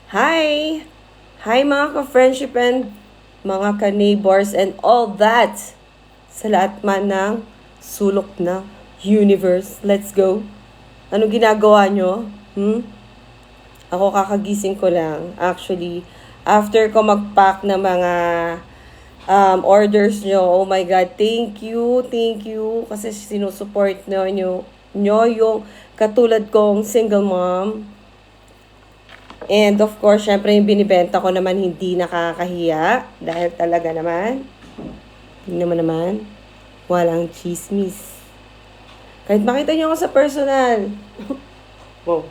Hi! Hi mga ka-friendship and mga ka-neighbors and all that sa lahat man ng sulok ng universe. Let's go! Ano ginagawa nyo? Ako kakagising ko lang. Actually, after ko mag-pack ng mga orders nyo, oh my God, thank you. Kasi sinusupport nyo yung katulad kong single mom. And of course, syempre yung binibenta ko naman hindi nakakahiya. Dahil talaga naman, hindi naman, walang chismis. Kahit makita nyo ako sa personal. Wow.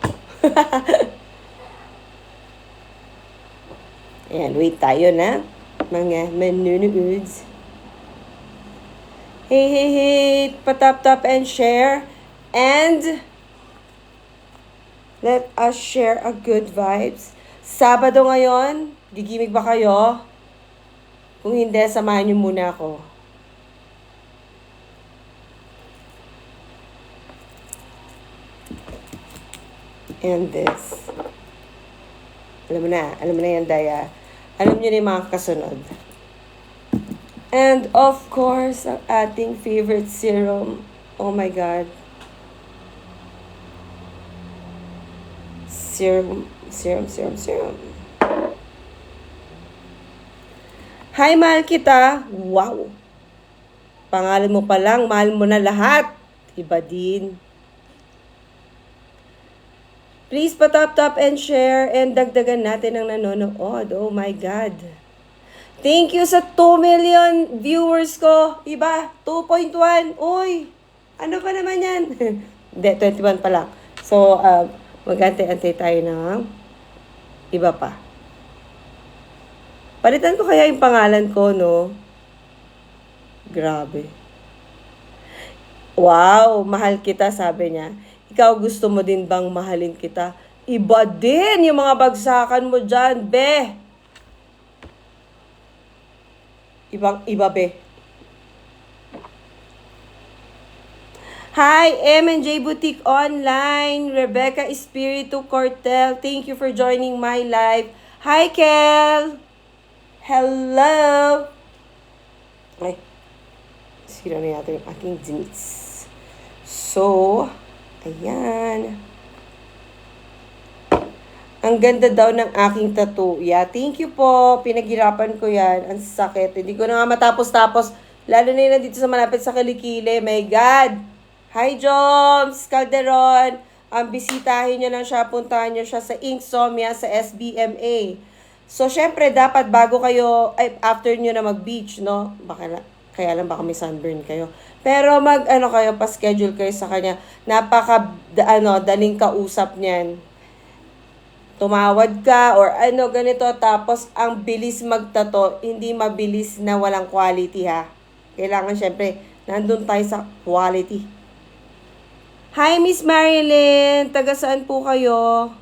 Ayan, wait tayo na. Mga manunuds. Hey, patap-tap and share. And let us share a good vibes. Sabado ngayon, gigimik ba kayo? Kung hindi, samahan niyo muna ako. And this. Alam mo na yan, Daya. Alam niyo na yung mga kasunod. And of course, ang ating favorite serum. Oh my God. Serum. Hi, mahal kita. Wow. Pangalan mo pa lang, mahal mo na lahat. Iba din. Please patap-tap and share and dagdagan natin ang nanonood. Oh my God. Thank you sa 2 million viewers ko. Iba, 2.1. Uy, ano pa naman yan? Hindi, 21 pa lang. So, mag-antay-antay tayo ng iba pa. Palitan ko kaya yung pangalan ko, no? Grabe. Wow, mahal kita, sabi niya. Ikaw gusto mo din bang mahalin kita? Iba din yung mga bagsakan mo dyan, be. Iba, be. Hi, M&J Boutique Online. Rebecca Espiritu Cortel. Thank you for joining my live. Hi, Kel. Hello. Ay, sira na yata yung aking jeans. So, ayan. Ang ganda daw ng aking tattoo. Yeah, thank you po. Pinaghirapan ko yan. Ang sakit. Hindi ko na nga matapos-tapos. Lalo na yun dito sa malapit sa Kilikili. My God. Hi, Joms Calderon. Bisitahin nyo lang siya. Puntahan nyo siya sa Insomnia sa SBMA. So, syempre, dapat bago kayo, after nyo na mag-beach, no? Kaya lang baka may sunburn kayo. Pero kayo, pa-schedule kayo sa kanya. Daling kausap niyan. Tumawad ka or ganito. Tapos, ang bilis magtato, hindi mabilis na walang quality, ha? Kailangan, syempre, nandun tayo sa quality. Hi, Miss Marilyn! Taga saan po kayo?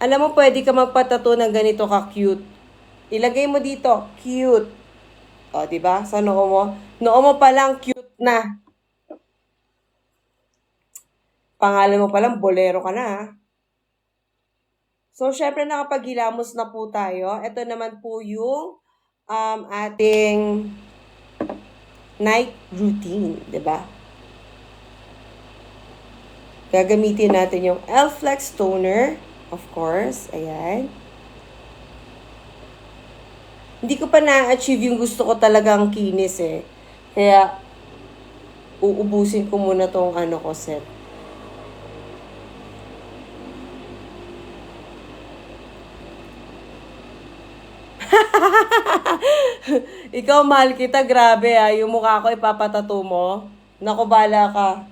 Alam mo, pwede ka magpatato ng ganito ka-cute. Ilagay mo dito, cute. O, diba? Sa noo mo. Noo mo pa lang, cute na. Pangalan mo pa lang, bolero ka na, ha? So, syempre, nakapaghilamos na po tayo. Ito naman po yung ating night routine, diba? Gagamitin natin yung L-Flex Toner, of course. Ayan. Hindi ko pa na-achieve yung gusto ko talagang kinis eh. Kaya, uubusin ko muna tong ko set. Ikaw, mahal kita, grabe yung mukha ko ipapatato mo. Naku, bala ka.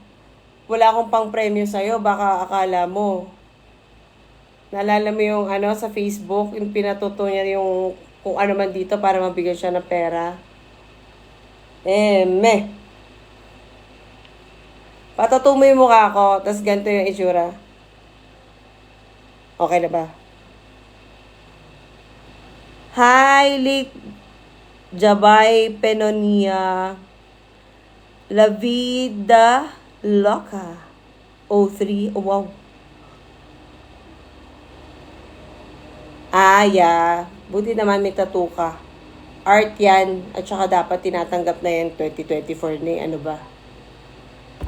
Wala akong pang premyo sa'yo, baka akala mo. Naalala mo yung sa Facebook, yung pinatuto niya yung kung ano man dito para mabigyan siya ng pera. Patato mo yung mukha ko, tas ganito yung itsura. Okay na ba? Hi, Lick Jabay Penonia. La Vida Loca. 03. Oh, wow. Yeah. Buti naman may tattoo ka. Art yan. At saka dapat tinatanggap na yan 2024 na ano ba.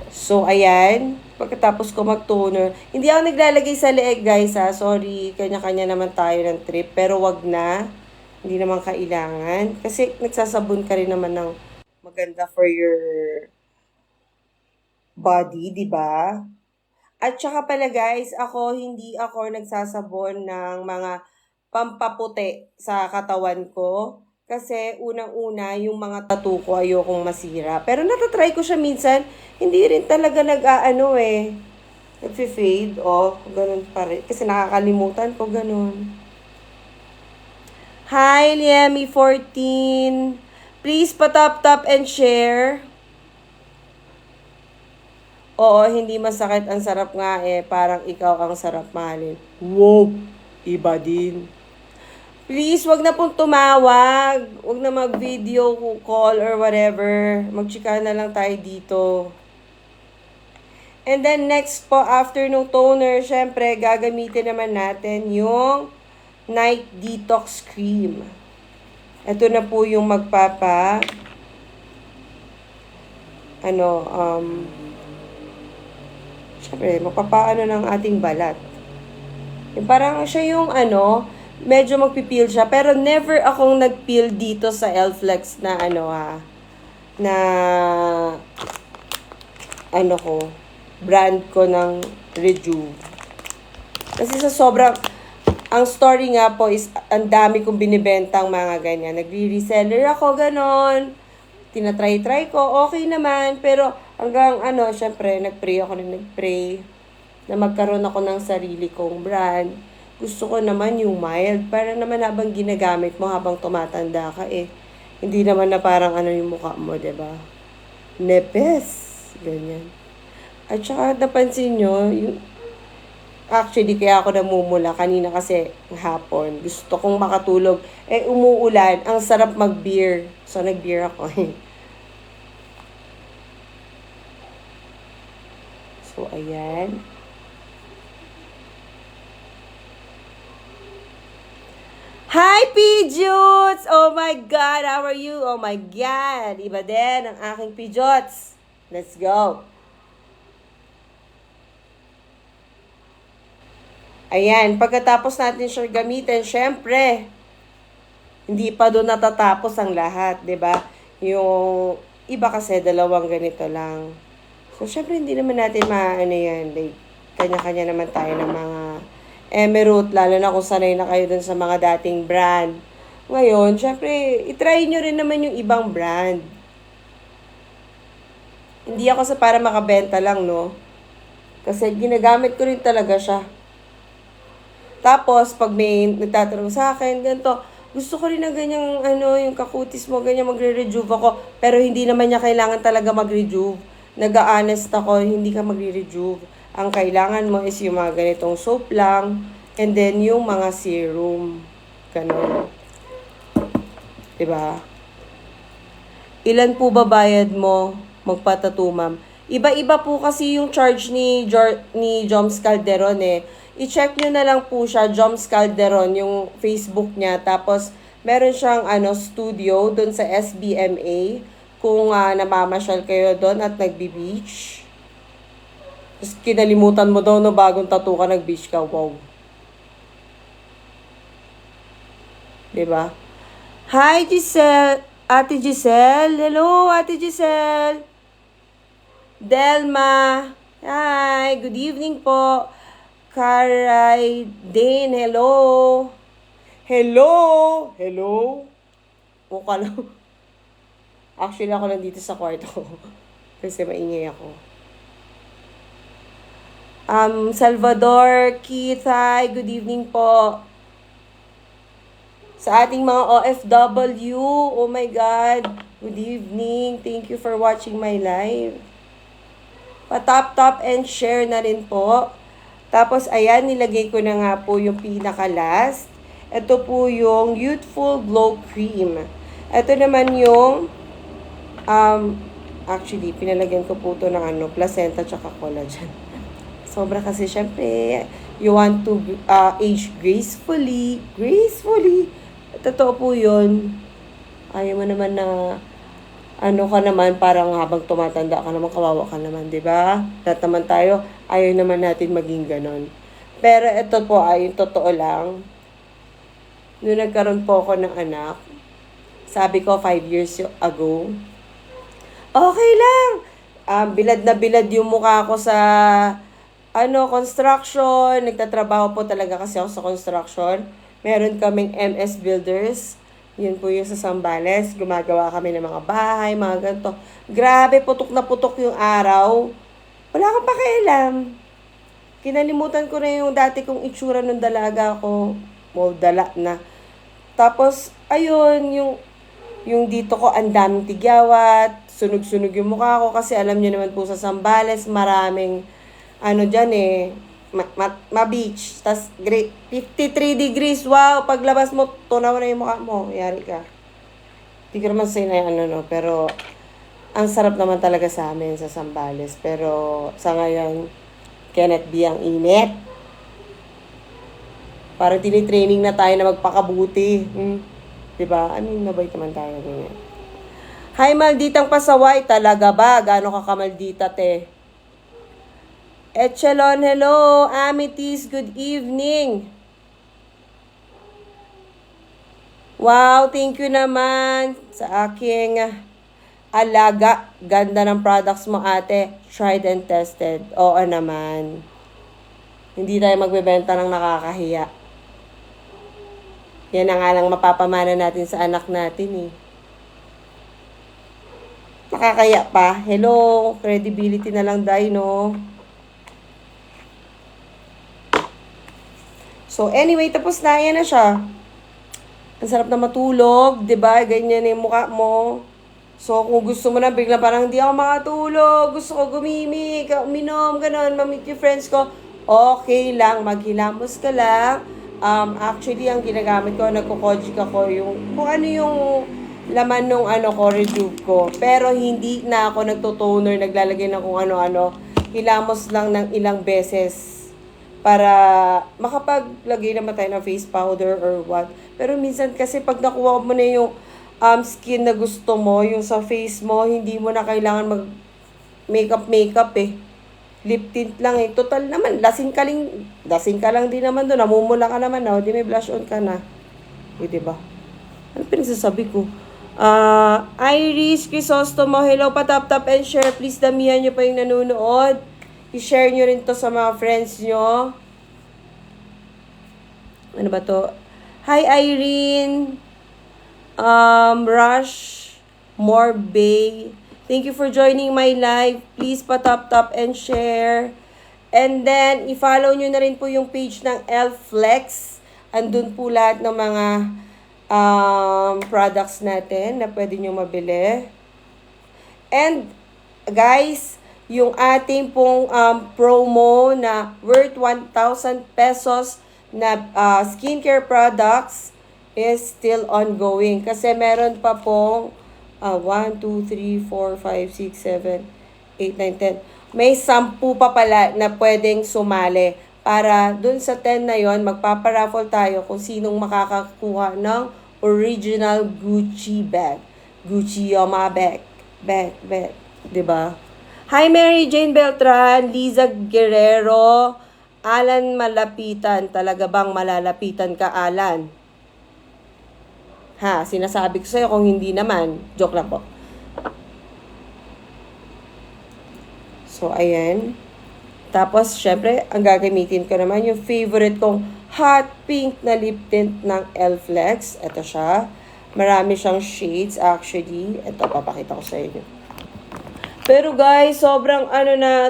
So, ayan. Pagkatapos ko mag-toner. Hindi ako naglalagay sa leeg, guys, ha. Sorry. Kanya-kanya naman tayo ng trip. Pero wag na. Hindi naman kailangan. Kasi nagsasabon ka rin naman ng maganda for your body, di ba? At saka pala guys, hindi ako nagsasabon ng mga pampaputi sa katawan ko. Kasi unang-una, yung mga tattoo ko ayokong masira. Pero natatry ko siya minsan, hindi rin talaga nag-aano eh. Nag-fade off, ganun pa rin. Kasi nakakalimutan ko, ganun. Hi, Liemi14. Please pa-tap-tap and share. Oo, hindi masakit. Ang sarap nga eh. Parang ikaw ang sarap mahalin. Wow! Iba din. Please, wag na pong tumawag. Wag na mag-video call or whatever. Magchika na lang tayo dito. And then next po, after nung toner, syempre, gagamitin naman natin yung Night Detox Cream. Ito na po yung syempre, magpapaano ng ating balat. Yung parang siya yung medyo magpipeel siya. Pero never akong nagpeel dito sa L-Flex na brand ko ng Rejuve. Kasi sa sobrang, ang story nga po is, ang dami kong binibentang mga ganyan. Nagre-reseller ako, ganon. Tinatry-try ko, okay naman. Pero hanggang syempre, nagpray na magkaroon ako ng sarili kong brand. Gusto ko naman yung mild. Para naman habang ginagamit mo, habang tumatanda ka hindi naman na parang yung mukha mo, diba? Nepes. Ganyan. At saka napansin nyo, actually, kaya ako namumula kanina kasi hapon. Gusto kong makatulog. Umuulan. Ang sarap mag-beer. So, nag-beer ako. So, ayan. Hi, Pijots! Oh my God, how are you? Oh my God, iba din ang aking Pijots. Let's go. Ayan, pagkatapos natin siya gamitin, syempre, hindi pa doon natatapos ang lahat, 'di ba? Yung iba kasi dalawang ganito lang. So, syempre, hindi naman natin yan, like, kanya-kanya naman tayo ng mga Emerald, lalo na kung sanay na kayo dun sa mga dating brand. Ngayon, syempre, itry nyo rin naman yung ibang brand. Hindi ako sa para makabenta lang, no? Kasi ginagamit ko rin talaga siya. Tapos, pag may nagtatanong sa akin, ganito, gusto ko rin na ganyang, yung kakutis mo, ganyan magre-rejuve ako. Pero hindi naman niya kailangan talaga mag-rejuve. Nag-honest ako, hindi ka magre-rejuve. Ang kailangan mo is yung mga ganitong soap lang, and then yung mga serum. Ganun. Diba? Ilan po ba bayad mo magpatattoo, ma'am? Iba-iba po kasi yung charge ni Joms Calderon I-check nyo na lang po siya, Joms Calderon, yung Facebook niya. Tapos, meron siyang studio doon sa SBMA. Kung namamasyal kayo doon at nagbi-beach. Tapos kinalimutan mo daw no bagong tattoo ka, nag-beach ka. Wow. Diba? Hi, Giselle. Ate Giselle. Hello, Ate Giselle. Delma. Hi, good evening po. Karay Dane, hello. Hello. Hello. Mukha lang. Actually, ako lang dito sa kwarto ko. Kasi maingay ako. Salvador, Keith, hi, good evening po. Sa ating mga OFW, oh my God, good evening. Thank you for watching my live. Pa-tap and share na rin po. Tapos, ayan, nilagay ko na nga po yung pinaka-last. Ito po yung Youthful Glow Cream. Ito naman yung, actually, pinalagyan ko po ito ng placenta tsaka collagen. Sobra kasi, syempre, You want to age gracefully. Gracefully. Totoo po yun. Ayaw mo naman na ano ka naman, parang habang tumatanda ka naman, kawawa ka naman, di ba? Lahat naman tayo, ayaw naman natin maging ganon. Pero ito po ay yung totoo lang. Nung nagkaroon po ako ng anak, sabi ko 5 years ago, okay lang. Bilad na bilad yung mukha ko sa construction. Nagtatrabaho po talaga kasi ako sa construction. Meron kaming MS Builders. Yun po yung sa Sambales. Gumagawa kami ng mga bahay, mga ganito. Grabe, putok na putok yung araw. Wala akong pakialam. Kinalimutan ko na yung dati kong itsura nung dalaga ko. Wow, dala na. Tapos, ayun, yung dito ko, ang daming tigyawat. Sunog-sunog yung mukha ko kasi alam niyo naman po sa Sambales, maraming, dyan ma-beach. Tapos, 53 degrees. Wow, paglabas mo, tunaw na yung mukha mo. Yari ka. Hindi ko naman sa'yo na pero ang sarap naman talaga sa amin sa Sambales. Pero, sa ngayon, cannot be ang init. Parang tinitraining na tayo na magpakabuti. Diba? Mabait naman tayo. Ganyan. Hi, malditang pasaway. Talaga ba? Gano'n ka kamaldita, te? Echelon, hello. Amethyst, good evening. Wow, thank you naman sa aking alaga. Ganda ng products mo, ate. Tried and tested. Oo naman. Hindi tayo magbebenta ng nakakahiya. Yan ang nga lang mapapamana natin sa anak natin eh. Nakakaya pa. Hello, credibility na lang dahil, no? So, anyway, tapos na. Yan na siya. Ang sarap na matulog, diba? Ganyan yung mukha mo. So, kung gusto mo na, bigla parang hindi ako makatulog, gusto ko gumimik, uminom, ganun, mamit yung friends ko, okay lang, maghilamos ka lang. Actually, ang ginagamit ko, nagko-kojic ako yung, kung ano yung laman nung Rejuve ko. Pero hindi na ako nagto-toner, naglalagay ng kung ano-ano. Hilamos lang ng ilang beses para makapaglagay naman tayo ng face powder or what. Pero minsan kasi pag nakuha mo na yung skin na gusto mo, yung sa face mo, hindi mo na kailangan mag makeup eh. Lip tint lang eh. Total naman, lasing ka lang din naman doon. Namumula ka naman na, di may blush on ka na. Eh, diba? Ano pinagsasabi ko? Iris Crisostomo, hello, patap-tap and share. Please damihan nyo pa yung nanonood. I-share nyo rin to sa mga friends nyo. Ano ba to? Hi, Irene. Rush Morbay. Thank you for joining my live. Please patap-tap and share. And then, i-follow nyo na rin po yung page ng Elflex. Andun po lahat ng mga products natin na pwede nyo mabili. And, guys, yung ating pong promo na worth 1,000 pesos na skincare products is still ongoing. Kasi meron pa pong 1, 2, 3, 4, 5, 6, 7, 8, 9, 10. May 10 pa pala na pwedeng sumali. Para dun sa 10 na yon magpaparaffle tayo kung sinong makakakuha ng original Gucci bag. Gucci Yoma bag. Bag. Diba? Hi, Mary Jane Beltran, Liza Guerrero, Alan Malapitan. Talaga bang malalapitan ka, Alan? Ha, sinasabi ko sa'yo kung hindi naman. Joke lang po. So, ayan. Tapos, syempre, ang gagamitin ko naman yung favorite kong hot pink na lip tint ng Elflex. Ito siya. Marami siyang shades actually. Ito, papakita ko sa inyo. Pero guys, sobrang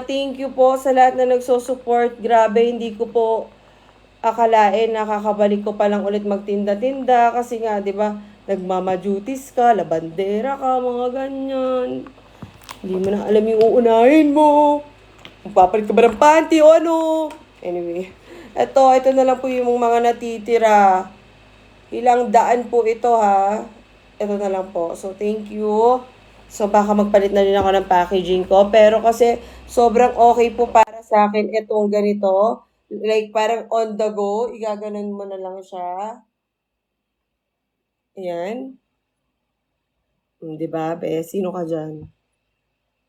thank you po sa lahat na nagsusupport. Grabe, hindi ko po akalain nakakabalik ko palang ulit magtinda-tinda. Kasi nga, di ba, nagmama-duties ka, labandera ka, mga ganyan. Hindi mo na alam yung uunahin mo. Papalit ka ba ng panty o ano? Anyway, ito na lang po yung mga natitira. Ilang daan po ito ha. Ito na lang po. So, thank you. So, baka magpalit na rin ako ng packaging ko. Pero kasi, sobrang okay po para sa akin itong ganito. Like, parang on the go, igaganon mo na lang siya. Ayan. 'Di ba, be? Sino ka dyan?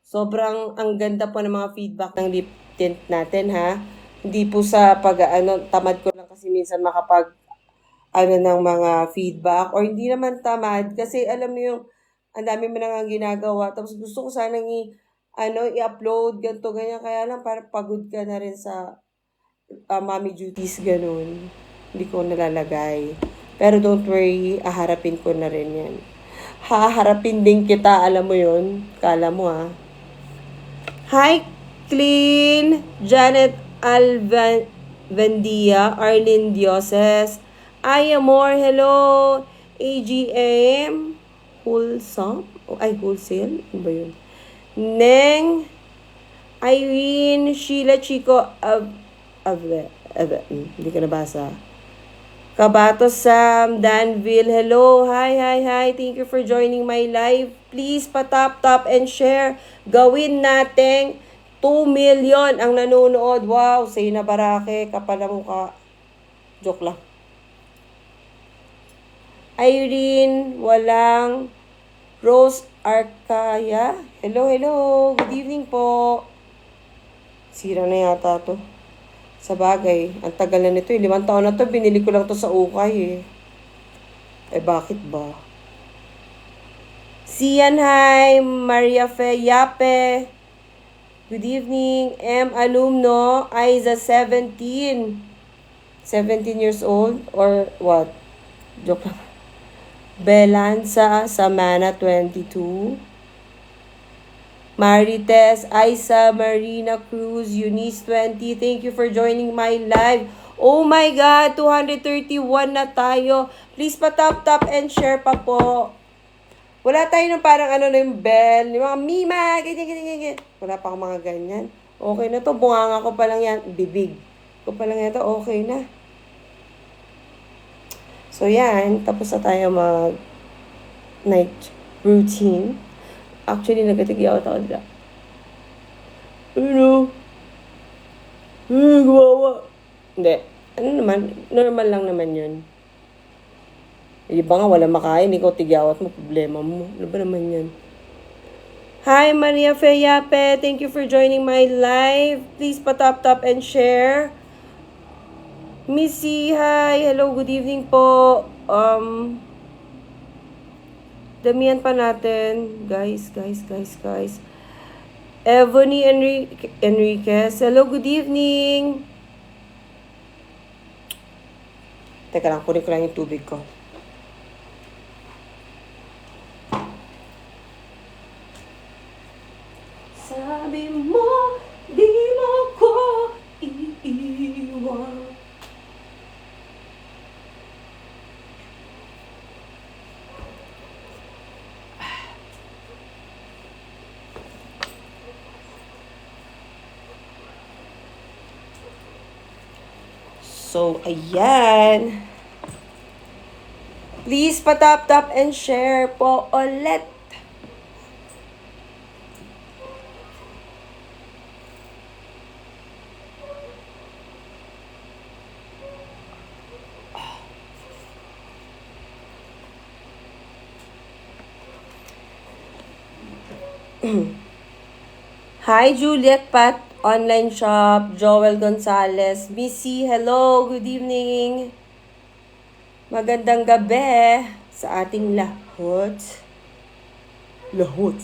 Sobrang ang ganda po ng mga feedback ng lip tint natin, ha? Hindi po sa tamad ko lang kasi minsan makapag ng mga feedback or hindi naman tamad kasi alam mo yung ang dami mo na nga ginagawa tapos gusto ko sanang i-upload ganito ganyan kaya lang para pagod ka na rin sa mommy duties ganun hindi ko nalalagay pero don't worry aharapin ko na rin yan haharapin din kita alam mo yun kala mo hi Clean Janet Alvendia Arlene Dioses Ay, amor, hello. AGM. Wholesome? Wholesale? Ano ba yun? Neng. Irene. Sheila Chico. Hindi ko nabasa. Kabato Sam. Danville. Hello. Hi. Thank you for joining my live. Please, patap, and share. Gawin nating 2 million ang nanonood. Wow, say na barake. Kapal ang mukha. Joke lang. Irene, walang Rose Arcaya. Hello. Good evening po. Sira na yata to. Sa bagay, ang tagal na nito. 5 taon na to, binili ko lang to sa ukay bakit ba? Sian, hi. Maria Fe, Yape. Good evening. M. Alumno, Aiza, 17. 17 years old or what? Joke lang. Belanza, Samana, 22. Marites, Isa, Marina Cruz, Eunice, 20. Thank you for joining my live. Oh my God, 231 na tayo. Please patap and share pa po. Wala tayo ng parang na yung bell. Yung mga mima, ganyan. Wala pa akong mga ganyan. Okay na to, bunganga ko pa lang yan. Bibig ko pa lang yan to, okay na. So, yan. Tapos na tayo mag-night routine. Actually, nagkatigyaw ako nila. Gawawa. Hindi. Normal lang naman yun. Iba nga, wala makain. Ikaw tigyawat mo, problema mo. Ano ba naman yan? Hi, Maria Feyape. Thank you for joining my live. Please patap and share. Missy, hi. Hello, good evening po. Damihan pa natin. Guys. Ebony Enriquez. Hello, good evening. Teka lang, kunin ko lang yung tubig ko. Sabi mo, di mo ko iiwan. So, ayan. Please patap and share po ulit. Hi, Juliet Pat. Online shop, Joel Gonzalez. Missy, hello, good evening. Magandang gabi sa ating lahot. Lahot?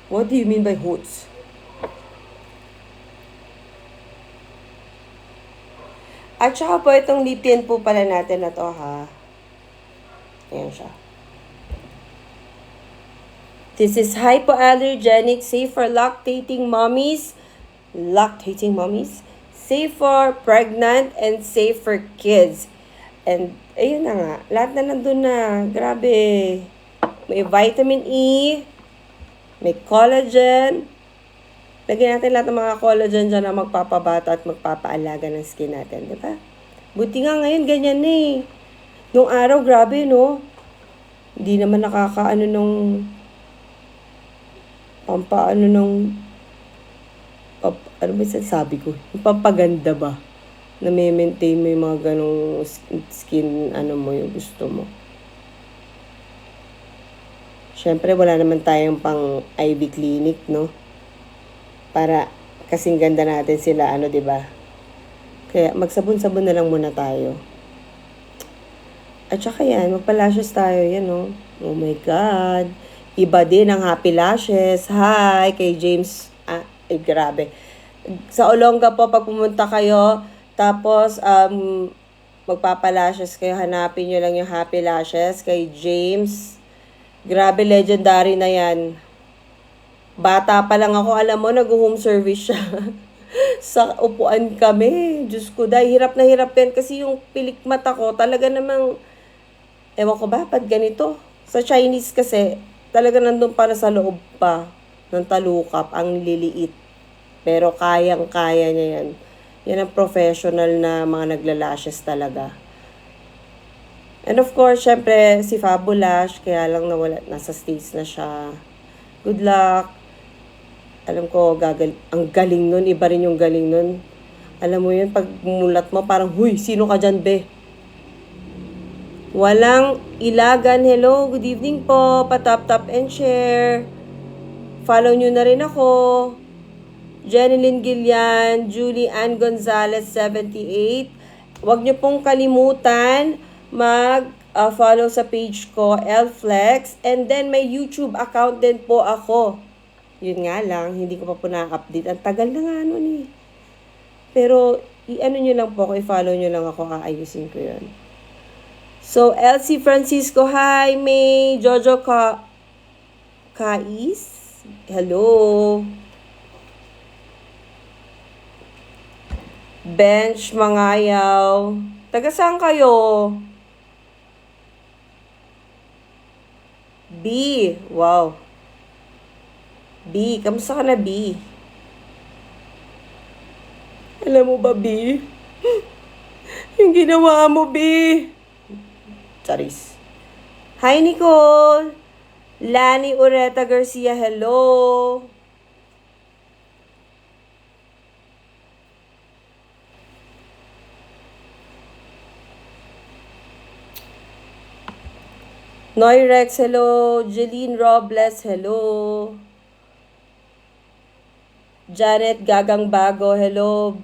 What do you mean by hots? At saka po itong lip tint po pala natin na to ha. Ayan siya. This is hypoallergenic, safe for lactating mommies, safe for pregnant, and safe for kids. And, ayun na nga, lahat na nandun na. Grabe. May vitamin E, may collagen. Lagyan natin lahat ng mga collagen dyan na magpapabata at magpapaalaga ng skin natin, di ba? Buti nga ngayon, ganyan na eh. Nung araw, grabe, no? Hindi naman nakakaano nung ano ba sabi ko? Yung pampaganda ba? na may maintain mo yung mga ganong skin, ano mo, yung gusto mo. Siyempre, wala naman tayong pang IV clinic, no? Para kasing ganda natin sila, ano, 'di ba? Kaya magsabon-sabon na lang muna tayo. At saka yan, magpa-lashes tayo, yan, no? Oh my God. Iba din ang Happy Lashes. Hi, kay James. Grabe. Sa Olonga po, pag pumunta kayo, tapos, magpapa-lashes kayo, hanapin nyo lang yung Happy Lashes kay James. Grabe, legendary na yan. Bata pa lang ako, alam mo, nag-home service siya. Sa upuan kami. Diyos ko, dahil hirap na hirap yan kasi yung pilik mata ko, talaga namang, ewan ko ba, pag ganito. Sa Chinese kasi, talaga nandun para sa loob pa ng talukap, ang liliit. Pero kayang-kaya niya yan. Yan ang professional na mga naglalashes talaga. And of course, syempre, si Fabulash, kaya lang nawala, nasa States na siya. Good luck. Alam ko, ang galing nun, iba rin yung galing nun. Alam mo yun, pag mulat mo, parang, huy, sino ka dyan, be? Walang ilagan. Hello, good evening po. Pa-tap and share. Follow nyo na rin ako. Jeneline Gillian, Julie Ann Gonzalez, 78. Huwag nyo pong kalimutan mag-follow sa page ko, Lflex. And then, may YouTube account din po ako. Yun nga lang, hindi ko pa po na-update. Ang tagal na nga nun eh. Pero, i-ano nyo lang po ako, i-follow nyo lang ako, aayusin ko yun. So, Elsie Francisco, hi, May, Jojo Kais, hello. Bench, Mangayaw, taga saan kayo? B, wow. B, kamusta ka na, B? Alam mo ba, B? Yung ginawa mo, B. Charis. Hi, Nicole. Lani Ureta Garcia, hello. Noirex, hello. Jeline Robles, hello. Janet Gagang Bago, hello.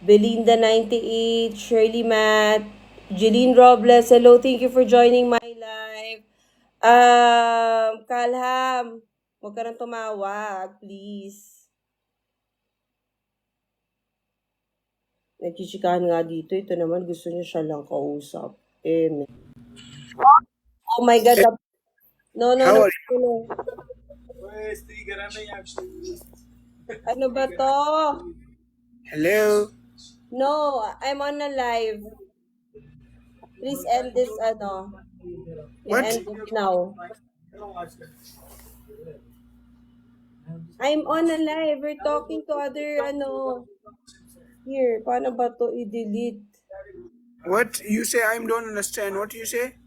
Belinda 98, Shirley Matt, Jeline Robles, hello. Thank you for joining my live. Kalham, huwag ka nang tumawag, please. Nagchichikahan nga dito. Ito naman, gusto niya siya lang kausap. Oh my God. No. How are you? No. Ano ba to? Hello? No, I'm on a live. Please end this, What? end it now. I'm on a live. We're talking to other, here. Paano ba to i-delete? What you say? I don't understand. What you say?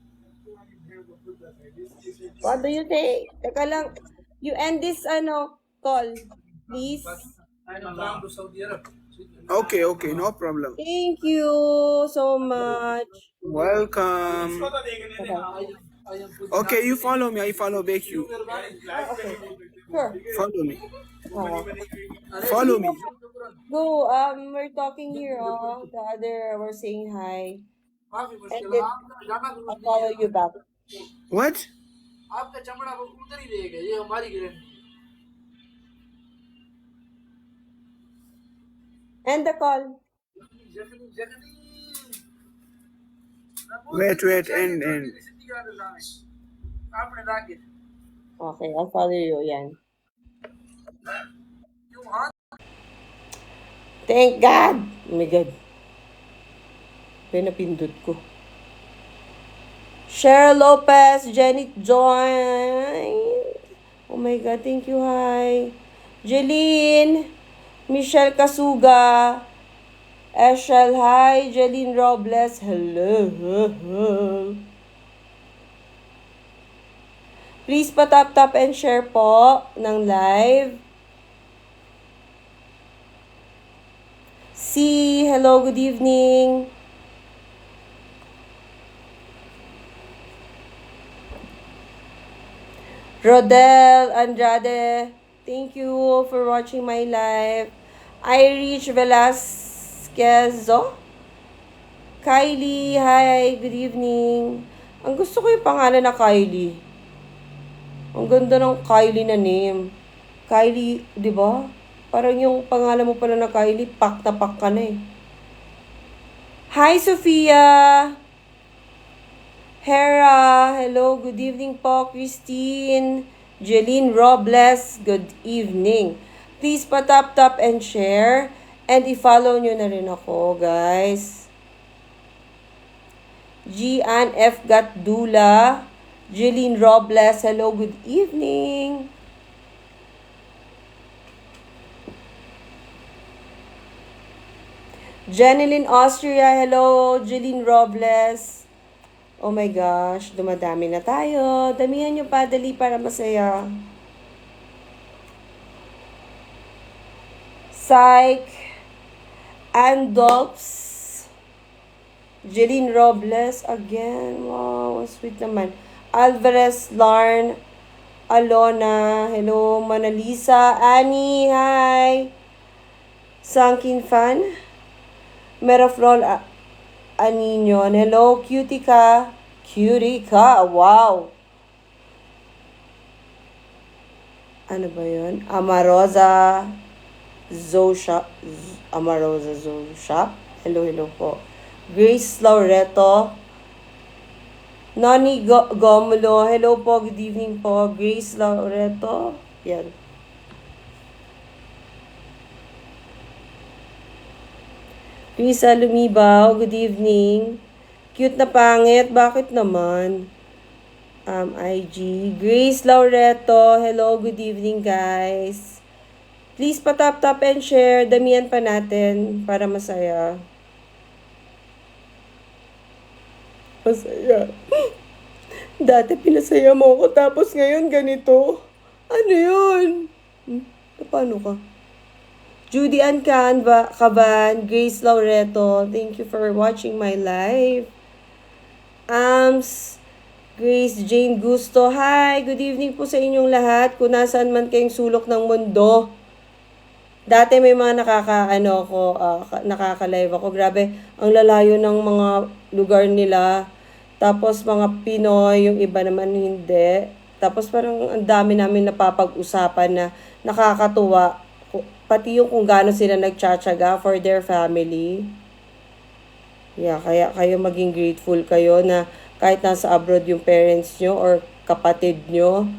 What do you say? Teka lang. You end this, call. Please. Okay, no problem. Thank you so much. Welcome. Okay. Okay, you follow me. I follow back you. Okay. Sure. Follow me. Oh. Follow me. Go, we're talking here, the other, we're saying hi. And then, I'll follow you back. What? End the call. Wait, end. Okay, I'll follow you, yan. Thank God! Oh my God. Pinapindot ko. Cheryl Lopez, Jenny join. Oh my God, thank you, hi. Jeline, Michelle Kasuga, Eshel, hi. Jeline Robles, hello. Please pa-tap and share po ng live. Si hello, good evening. Rodel Andrade, thank you for watching my live. Irish Velasquezo. Kylie, hi, good evening. Ang gusto ko yung pangalan na Kylie. Ang ganda ng Kylie na name. Kylie, di ba? Parang yung pangalan mo pala na Kylie, pak na pak ka na eh. Hi, Sophia! Hera, hello, good evening po, Christine. Jeline Robles, good evening. Please pa-tap and share. And i-follow nyo na rin ako, guys. Gian F. Gatdula. Jeline Robles, hello, good evening. Jeneline Austria, hello, Jeline Robles. Oh my gosh, dumadami na tayo. Damihan nyo pa, dali para masaya. Psych. Andolps. Jeline Robles, again. Wow, sweet naman. Alvarez, Larn. Alona, hello. Mona Lisa. Annie, hi. Sankin Fan. Merafrol, Aninon. Hello, cutie ka. Cutie ka. Wow. Ano ba yun? Amarosa Zosha. Amarosa Zosha. Hello, hello po. Grace Laureto. Nani Gomulo. Hello po, good evening po. Grace Laureto. Yan. Risa Lumibaw, good evening. Cute na pangit, bakit naman? IG. Grace Laureto, hello, good evening guys. Please pa-tap and share, damihan pa natin para masaya. Masaya. Dati pinasaya mo ako tapos ngayon ganito. Ano yun? Paano ka? Judy Ann Caban, Grace Laureto, thank you for watching my live. Grace Jane Gusto, hi, good evening po sa inyong lahat. Kung nasaan man kayong sulok ng mundo. Dati may mga nakaka-live ako. Grabe, ang lalayo ng mga lugar nila. Tapos mga Pinoy, yung iba naman hindi. Tapos parang ang dami namin napapag-usapan na nakakatuwa. Pati yung kung gaano sila nagtsatsaga for their family. Yeah, kaya kayo maging grateful kayo na kahit nasa abroad yung parents nyo or kapatid nyo,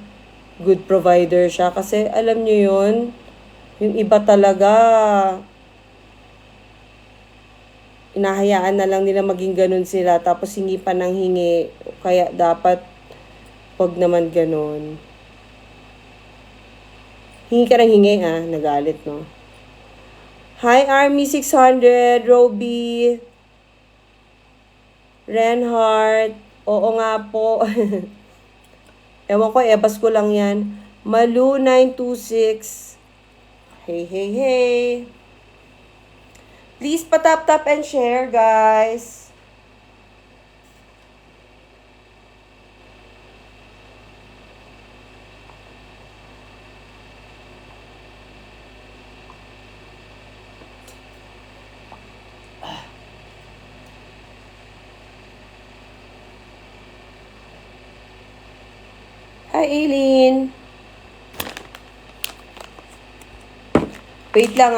good provider siya. Kasi alam nyo yun, yung iba talaga, inahayaan na lang nila maging ganun sila. Tapos hingi pa ng hingi. Kaya dapat, wag naman ganun. Hingi ka ng hingi nagalit no. Hi Army 600, Roby, Renhard, oo nga po. Ewan ko, ebas ko lang yan. Malu 926, hey hey hey. Please pa-tap and share guys. Hi, Aileen. Wait lang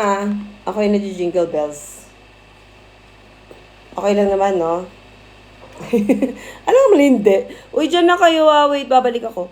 Ako yung nag-jingle bells. Okay lang naman, no? Alam mo, hindi. Uy, dyan na kayo Wait, babalik ako.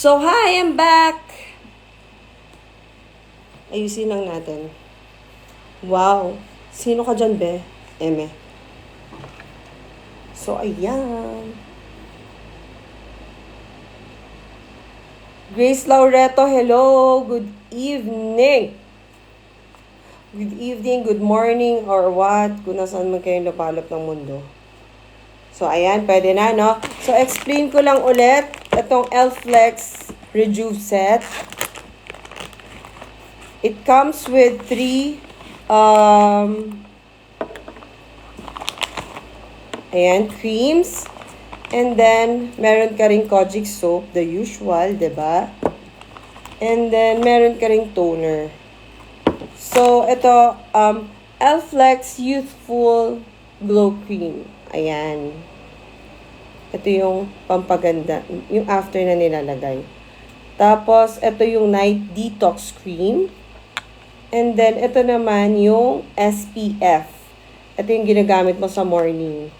So, hi, I'm back! Ayusin lang natin. Wow! Sino ka dyan, be? Eme. So, ayan. Grace Laureto, hello! Good evening! Good evening, good morning, or what? Kung nasaan man kayo napalop ng mundo. So, ayan, pwede na, no? So, explain ko lang ulit itong L-Flex Rejuve set. It comes with 3, ayan, creams. And then, meron ka ring Kojic soap, the usual, diba? And then, meron ka ring toner. So, ito, L-Flex Youthful Glow Cream. Ayan. Ito yung pampaganda, yung after na nilalagay. Tapos, ito yung Night Detox Cream. And then, ito naman yung SPF. Ito yung ginagamit mo sa morning.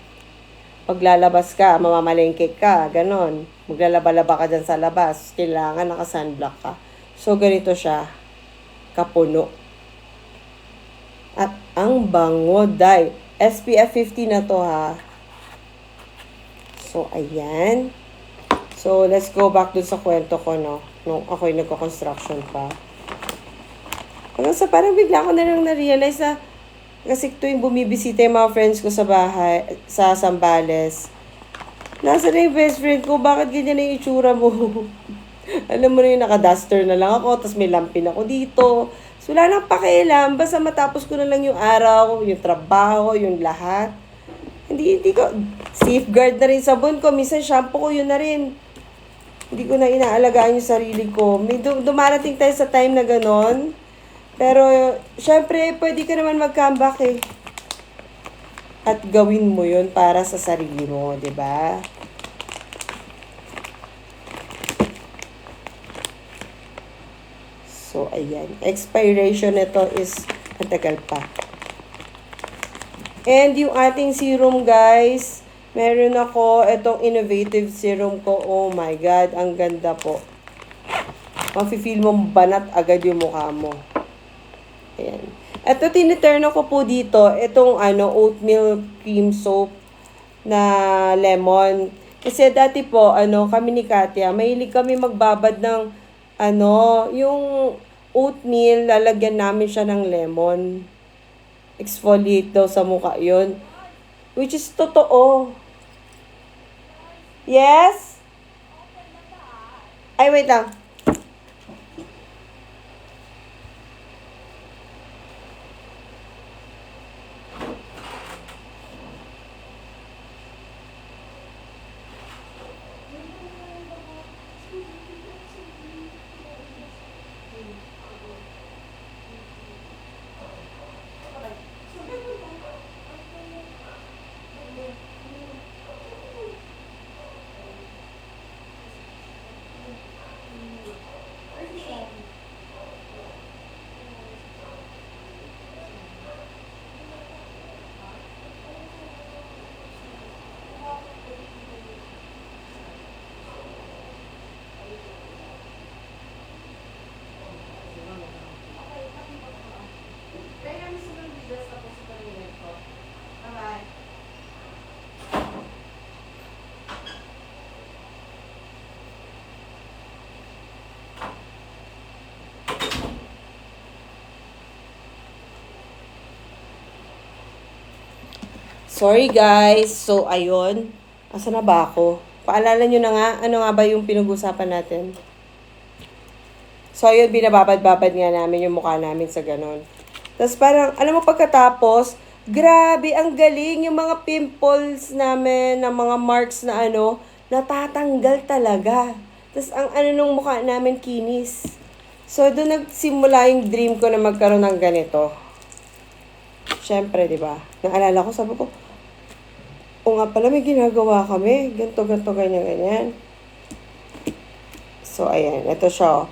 Pag lalabas ka, mamamalengke ka, ganon. Maglalaba-laba ka dyan sa labas. Kailangan naka-sunblock ka. So, ganito siya. Kapuno. At ang bango, day. SPF 50 na to, ha. So, ayan. So, let's go back dun sa kwento ko, no? Nung ako'y nagko-construction pa. Hanggang sa parang bigla ko na lang na-realize na kasi tuwing bumibisita yung mga friends ko sa bahay, sa Sambales, nasa na yung best friend ko, bakit ganyan na yung itsura mo? Alam mo na yung naka-duster na lang ako, tapos may lampin ako dito. So, wala nang pakialam, basta matapos ko na lang yung araw, yung trabaho, yung lahat. Hindi ko, safeguard na rin sabon ko, minsan shampoo ko yun na rin. Hindi ko na inaalagaan yung sarili ko. May dumarating tayo sa time na ganon. Pero, syempre, pwede ka naman mag-comeback eh. At gawin mo yun para sa sarili mo, di ba? So, ayan. Expiration nito is, ang tagal pa. And yung ating serum, guys, meron ako itong innovative serum ko. Oh my God, ang ganda po. Mafe-feel mo banat agad yung mukha mo. Ayan. Ito, tiniterno ko po dito, itong oatmeal cream soap na lemon. Kasi dati po, kami ni Katia, mahilig kami magbabad ng, yung oatmeal, lalagyan namin siya ng lemon. Exfoliate daw sa mukha yun. Which is totoo. Yes? Ay, wait lang. Sorry guys. So, ayun. Asa na ba ako? Paalala nyo na nga, ano nga ba yung pinag-usapan natin? So, ayun, binababad-babad nga namin yung mukha namin sa ganon. Tapos parang, alam mo pagkatapos, grabe, ang galing yung mga pimples namin, ng mga marks na natatanggal talaga. Tapos ang nung mukha namin, kinis. So, doon nagsimula yung dream ko na magkaroon ng ganito. Siyempre, di ba? Naalala ko, sabi ko, o nga pala, may ginagawa kami. Ganto, ganyan, ganyan. So, ayan. Ito siya.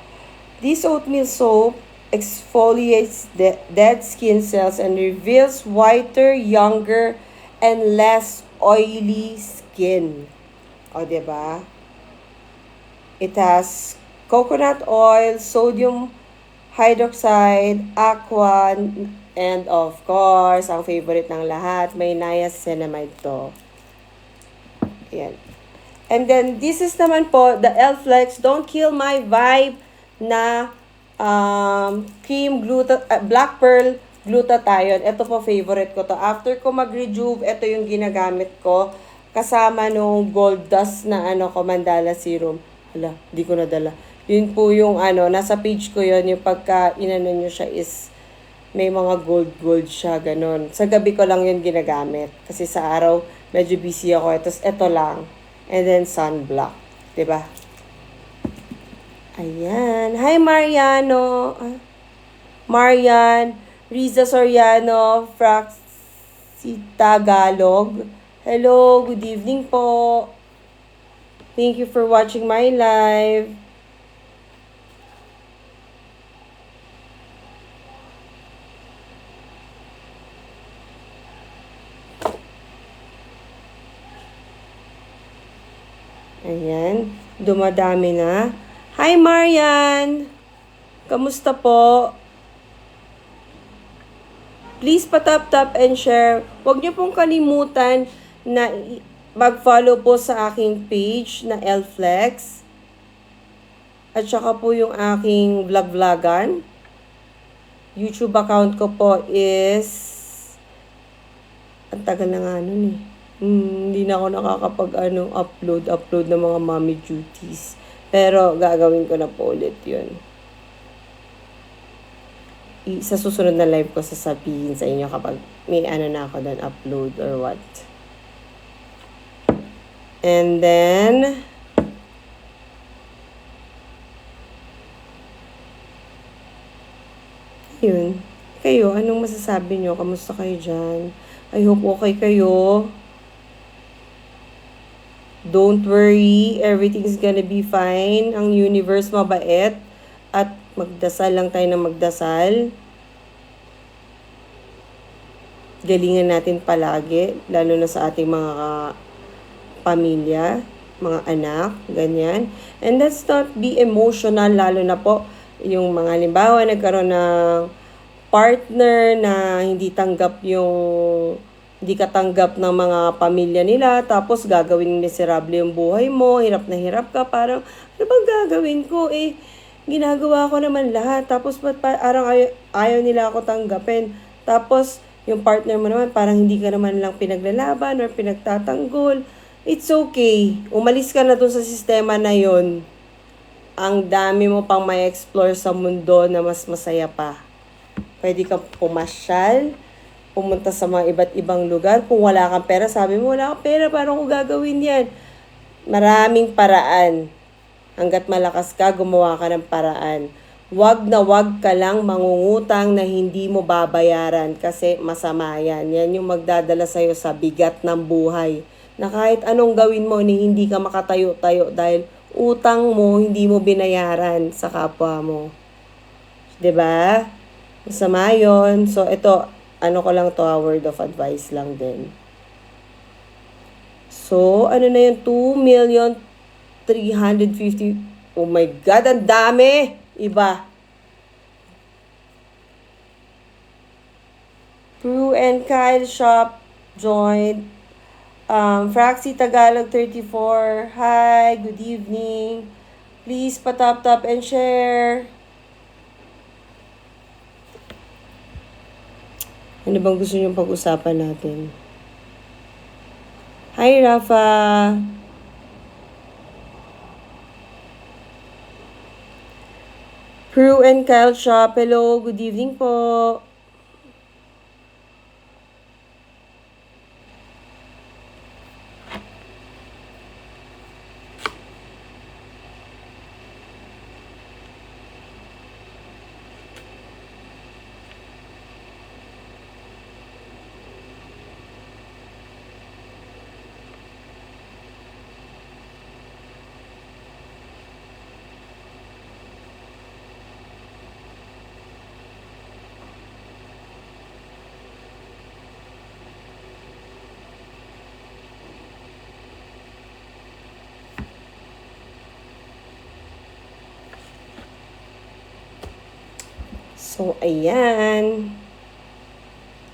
This oatmeal soap exfoliates dead skin cells and reveals whiter, younger, and less oily skin. O, diba? It has coconut oil, sodium hydroxide, aqua, and of course, ang favorite ng lahat, may niacinamide to. Ayan. And then, this is naman po, the L-Flex, Don't Kill My Vibe na cream black pearl glutathione. Ito po, favorite ko to. After ko mag-rejuve, ito yung ginagamit ko. Kasama nung gold dust na ko, mandala serum. Hala, di ko nadala. Yun po yung nasa page ko yun, yung pagka inano nyo siya is may mga gold siya, ganun. Sa gabi ko lang yun ginagamit. Kasi sa araw, medyo busy ako. Ito lang. And then sunblock. Diba? Ayan. Hi, Mariano. Marian. Riza Soriano. Fraxi Tagalog. Hello. Good evening po. Thank you for watching my live. Ayan, dumadami na. Hi, Marian! Kamusta po? Please patap-tap and share. Huwag niyo pong kalimutan na mag-follow po sa aking page na L-Flex. At saka po yung aking vlog-vlogan. YouTube account ko po is... Ang tagal na nga nun eh. Hindi na ako upload ng mga mommy duties. Pero gagawin ko na po ulit yun. Sa susunod na live ko sasabihin sa inyo kapag may na ako doon upload or what. And then, yun. Kayo, anong masasabi nyo? Kamusta kayo dyan? I hope okay kayo. Don't worry, everything's gonna be fine. Ang universe mabait. At magdasal lang tayo ng magdasal. Galingan natin palagi, lalo na sa ating mga pamilya, mga anak, ganyan. And let's not be emotional, lalo na po yung mga halimbawa nagkaroon ng partner na hindi katanggap ng mga pamilya nila, tapos gagawin miserable yung buhay mo, hirap na hirap ka, parang, ano bang gagawin ko? Ginagawa ko naman lahat, tapos parang ayaw nila ako tanggapin. Tapos, yung partner mo naman, parang hindi ka naman lang pinaglalaban or pinagtatanggol. It's okay. Umalis ka na dun sa sistema na yon. Ang dami mo pang may explore sa mundo na mas masaya pa. Pwede kang pumasyal, pumunta sa mga iba't ibang lugar. Kung wala kang pera, sabi mo, wala kang pera, paano ko gagawin yan? Maraming paraan. Hanggat malakas ka, gumawa ka ng paraan. Wag ka lang mangungutang na hindi mo babayaran kasi masama yan. Yan yung magdadala sa'yo sa bigat ng buhay. Na kahit anong gawin mo, hindi ka makatayo-tayo dahil utang mo, hindi mo binayaran sa kapwa mo. 'Di ba? Masama yun. So, ito, ko lang to, word of advice lang din. So, na yun? 2,350,000. Oh my God, ang dami! Iba. Prue and Kyle Shop joined. Fraxi Tagalog 34. Hi, good evening. Please patap-tap and share. Ano bang gusto niyong pag-usapan natin? Hi, Rafa. Prue and Kyle Shop. Hello, good evening po. So, ayan.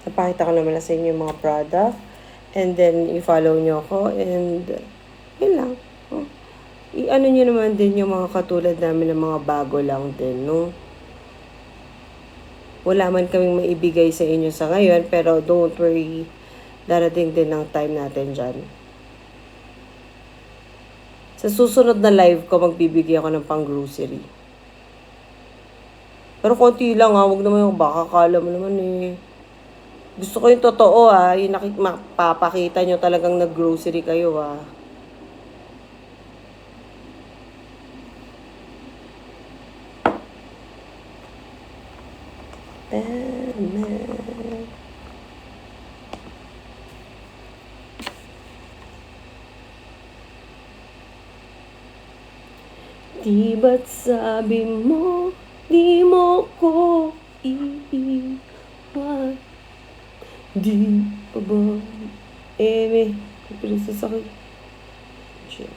Napakita ko naman na sa inyo yung mga product. And then, i-follow nyo ako. And, yun lang. Oh. I-ano nyo naman din yung mga katulad namin ng mga bago lang din, no? Wala man kaming maibigay sa inyo sa ngayon, pero don't worry. Darating din ang time natin dyan. Sa susunod na live ko, magbibigay ako ng pang-grocery. Pero konti lang ha, huwag naman yung baka kala mo naman eh. Gusto ko yung totoo ha, yung mapapakita nyo talagang nag-grocery kayo ha. Di ba't sabi mo, di mo ko iiwan? Di pa ba? May pinasasakit. Shit.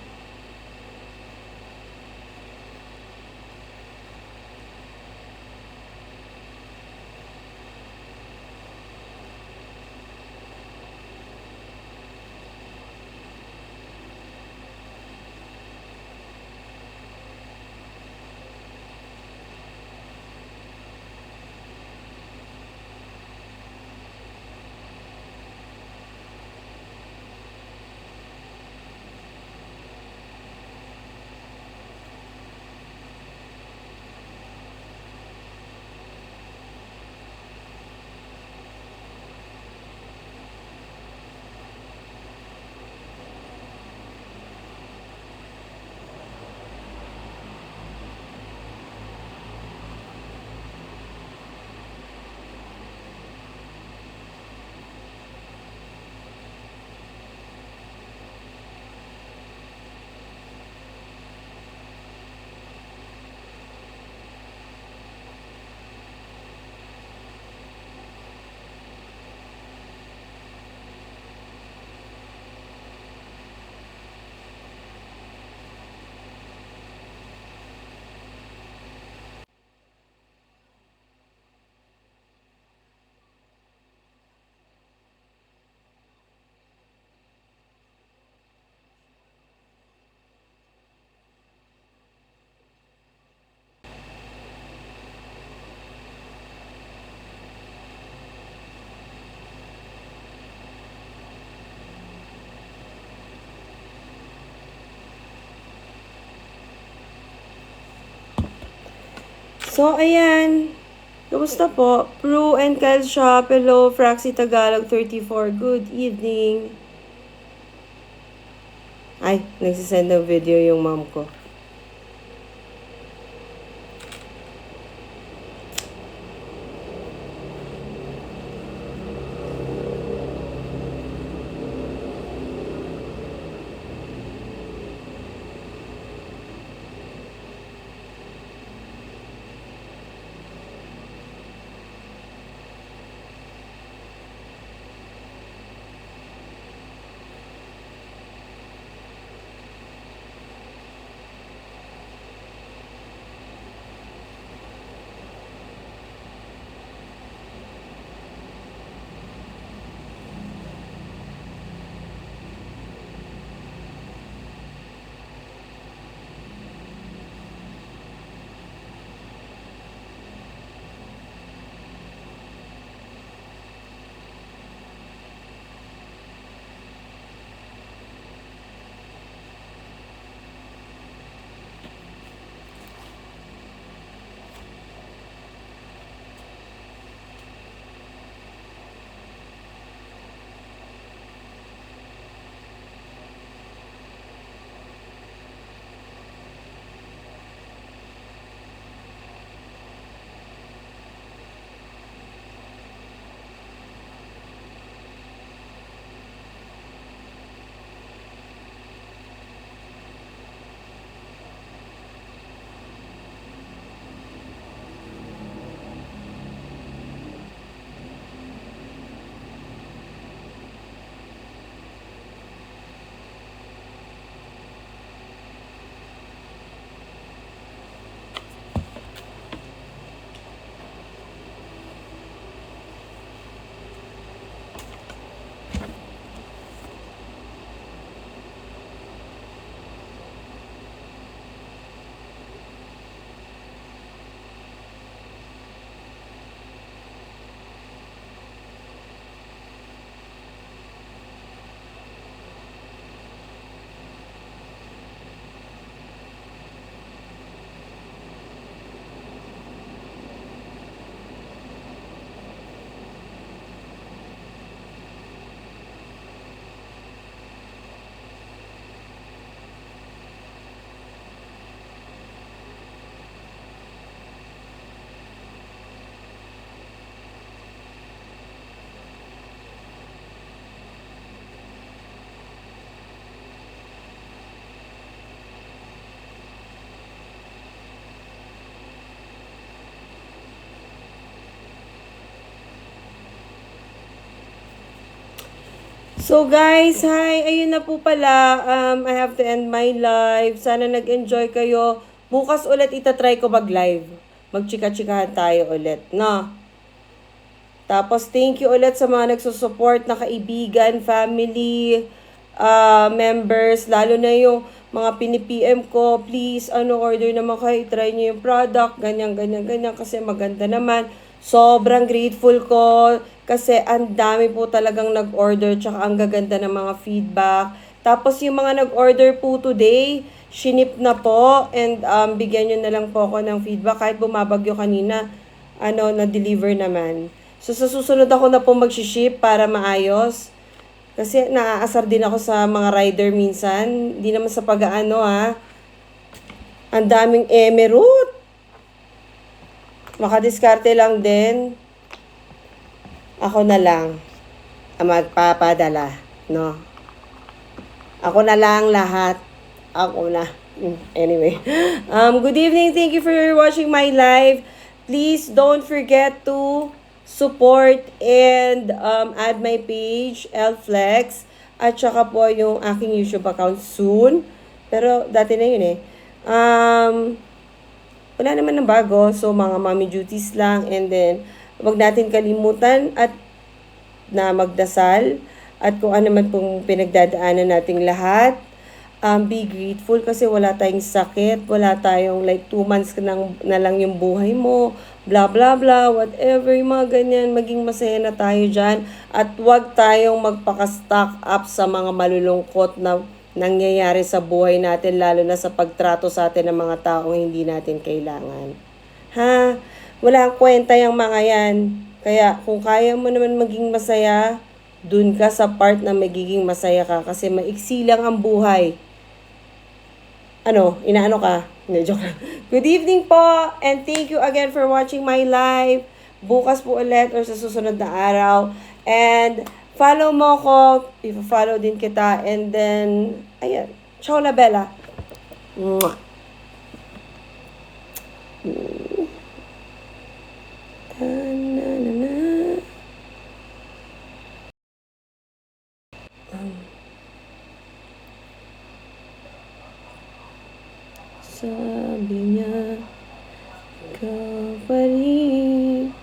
So, ayan. Kamusta po? Prue and Kyle Shop. Hello, Fraxy Tagalog 34. Good evening. Ay, nagsisend ng video yung mom ko. So guys, hi! Ayun na po pala. I have to end my live. Sana nag-enjoy kayo. Bukas ulit itatry ko mag-live. Magchika-chikahan tayo ulit, no? Tapos thank you ulit sa mga nagsusupport na kaibigan, family, members, lalo na yung mga pini-PM ko, please, order naman kayo, try nyo yung product, ganyan, ganyan, ganyan, kasi maganda naman. Sobrang grateful ko kasi ang dami po talagang nag-order tsaka ang gaganda ng mga feedback. Tapos yung mga nag-order po today, shinip na po and bigyan nyo na lang po ako ng feedback kahit bumabagyo kanina, na-deliver naman. So sa susunod ako na po mag-ship para maayos. Kasi naaasar din ako sa mga rider minsan. Hindi naman sa pag-aano ha. Ang daming emerald. Makadiskarte lang din. Ako na lang ang magpapadala, no? Ako na lang lahat. Ako na. Anyway. Good evening. Thank you for watching my live. Please don't forget to support and add my page, Lflex, at saka po yung aking YouTube account soon. Pero dati na yun eh. Wala naman ng bago. So, mga mommy duties lang. And then, wag natin kalimutan at na magdasal. At kung ano man pong pinagdadaanan nating lahat. Be grateful kasi wala tayong sakit. Wala tayong like 2 months na lang yung buhay mo. Blah, blah, blah. Whatever, yung mga ganyan. Maging masaya na tayo dyan. At wag tayong magpaka-stock up sa mga malulungkot na nangyayari sa buhay natin, lalo na sa pagtrato sa atin ng mga taong hindi natin kailangan. Ha? Wala kwenta yung mga yan. Kaya kung kaya mo naman maging masaya, dun ka sa part na magiging masaya ka kasi maiksi lang ang buhay. Inaano ka? Joke lang. Good evening po and thank you again for watching my live. Bukas po ulit or sa susunod na araw. And follow mo ko, i-follow din kita, and then, ayan, ciao la bella. Mwah. Ta-na-na-na. Sabi niya, ikaw pa rin.